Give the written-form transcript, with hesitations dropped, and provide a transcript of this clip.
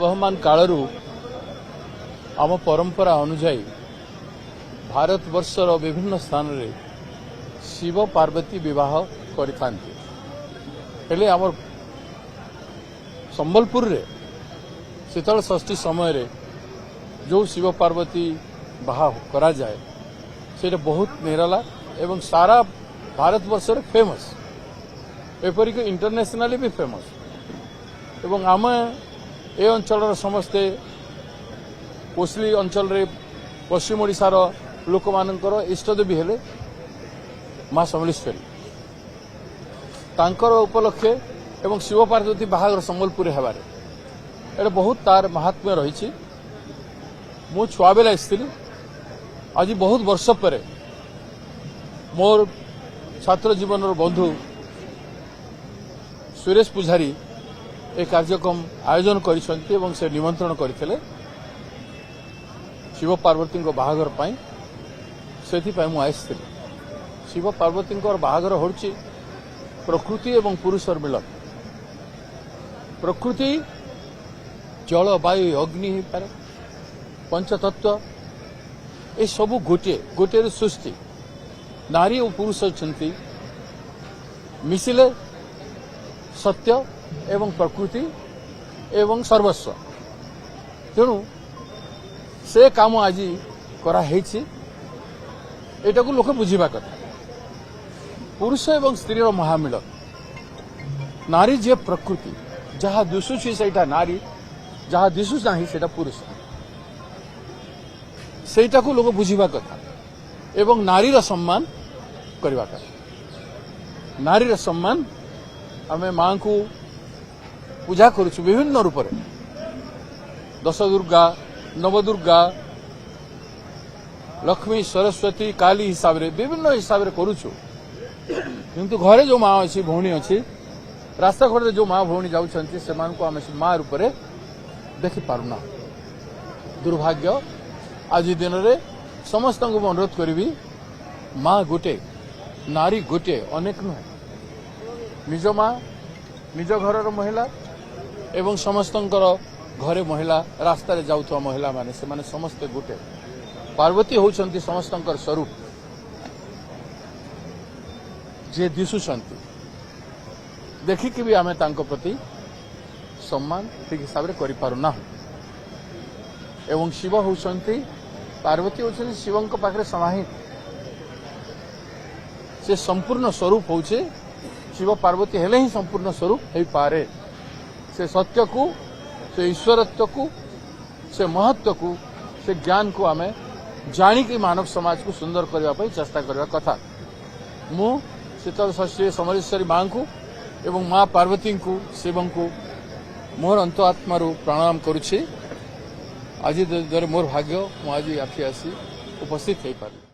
आबहमान कालरू आम परंपरा अनुजाई भारतवर्षर विभिन्न स्थान रे शिव पार्वती विवाह करें आम संबलपुर रे शीतल षष्ठी समय रे जो शिव पार्वती बाहा करा जाए से बहुत निराला एवं सारा भारतवर्ष रे फेमस एपरिक इंटरनेशनली भी फेमस एवं आम ए अंचल समस्ते कोसली अंचल रे पश्चिम ओडिशार लोक मानकर इष्टदेवी हेले मां समलेश्वरी तांकर उपलक्षे एवं शिव पार्वती बाहागर संबलपुर हेबारे एटा बहुत तार महात्म्य रही मु छुआ बेला आसती आज बहुत वर्ष पर मोर छात्र जीवन बंधु सुरेश पुजारी ए कार्यक्रम आयोजन करिसेंती एवं से निमंत्रण करथिले शिव पार्वती बाहागर पाई सेथि पाई मु आइसथि शिव पार्वती बाहागर होछि प्रकृति एवं पुरुषर मिलन प्रकृति जल वायु अग्नि ही पारे पंचतत्व ए सबु गोटे सृष्टि नारी और पुरुष अछंती मिसिले सत्य एवं प्रकृति एवं सर्वस्व तेणु से काम आज करा एटा को लोक बुझीबा कथा पुरुष एवं स्त्री महामिलन नारी जे प्रकृति जहाँ दिशुची सेटा नारी जहाँ दिशु नाही सेटा पुरुष सेटा को लोक बुझीबा कथा एवं नारीर सम्मान करबा कथा नारीर सम्मान आमे मां को पूजा करूछु विभिन्न रूप रे दश दुर्गा नवदुर्गा लक्ष्मी सरस्वती काली हिसाब रे विभिन्न हिसाब रे करूछु किंतु घरे जो मां अछि भौणी अछि रास्ता घरे जो मां भौणी जाउछंती सेमान को आमे मां रूप रे देखि पारुना दुर्भाग्य आज दिन रे समस्त को अनुरोध करी मां गोटे नारी गोटे अनेक नुह निज मां निज घर महिला एवं समस्त घरे महिला रास्ता रे जाउथवा महिला माने से माने समस्त गोटे पार्वती होउछंती समस्त स्वरूप जे दिशुछंती देखिक भी आमे तांको प्रति सम्मान ठीक हिसाब रे करि पारुना एवं शिव होउछंती पार्वती होउछंती शिवंक पाखरे समाहित से संपूर्ण स्वरूप होउछे शिव पार्वती हेले ही संपूर्ण स्वरूप हो पारे से सत्य को से ईश्वरत्व को से महत्व को से ज्ञान को आमे जानी कि मानव समाज को सुंदर करने चेष्टा करने कथा मु शीतल षष्ठी समलेश्वरी मां को एवं मां पार्वती को शिवं को मोर अंतआत्मा प्रणाम करुछि आज मोर भाग्य मु आज आखि आसी उपस्थित हो पारि।